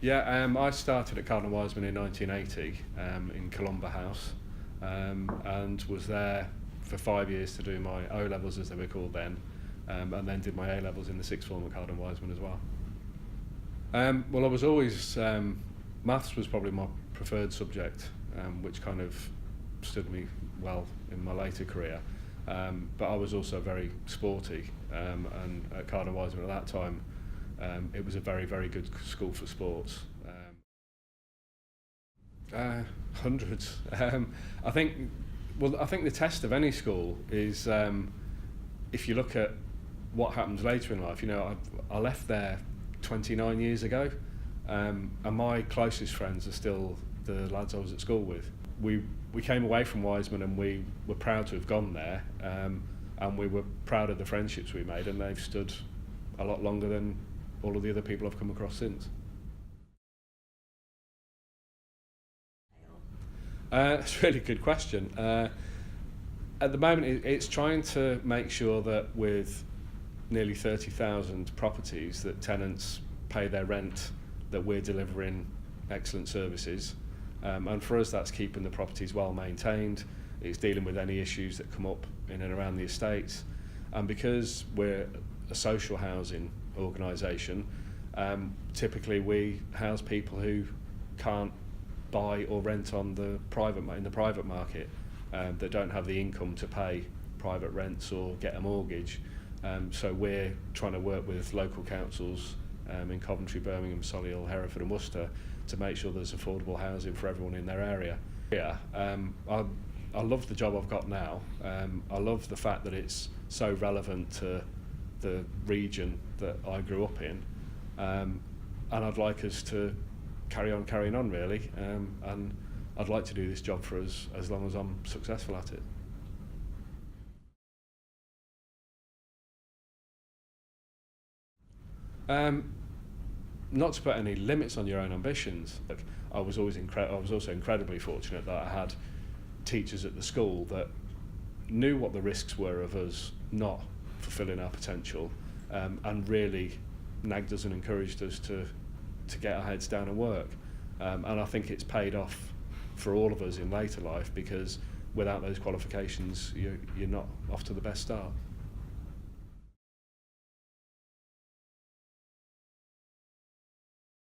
I started at Cardinal Wiseman in 1980 in Columba House, and was there for 5 years to do my O-levels, as they were called then, and then did my A-levels in the sixth form at Cardinal Wiseman as well. Well, I was always, maths was probably my preferred subject, which kind of stood me well in my later career. But I was also very sporty, and at Cardinal Wiseman at that time, it was a very, very good school for sports. Hundreds. I think the test of any school is if you look at what happens later in life. You know, I left there 29 years ago, and my closest friends are still the lads I was at school with. We came away from Wiseman and we were proud to have gone there, and we were proud of the friendships we made, and they've stood a lot longer than all of the other people I've come across since. That's a really good question. At the moment, it's trying to make sure that with nearly 30,000 properties, that tenants pay their rent, that we're delivering excellent services. And for us, that's keeping the properties well maintained. It's dealing with any issues that come up in and around the estates. And because we're a social housing organisation, typically we house people who can't buy or rent on the private market, that don't have the income to pay private rents or get a mortgage. So we're trying to work with local councils in Coventry, Birmingham, Solihull, Hereford and Worcester to make sure there's affordable housing for everyone in their area. I love the job I've got now. I love the fact that it's so relevant to the region that I grew up in, and I'd like us to carrying on really, and I'd like to do this job for us as long as I'm successful at it. Not to put any limits on your own ambitions. Like, I was also incredibly fortunate that I had teachers at the school that knew what the risks were of us not fulfilling our potential, and really nagged us and encouraged us to get our heads down and work. And I think it's paid off for all of us in later life, because without those qualifications, you're not off to the best start.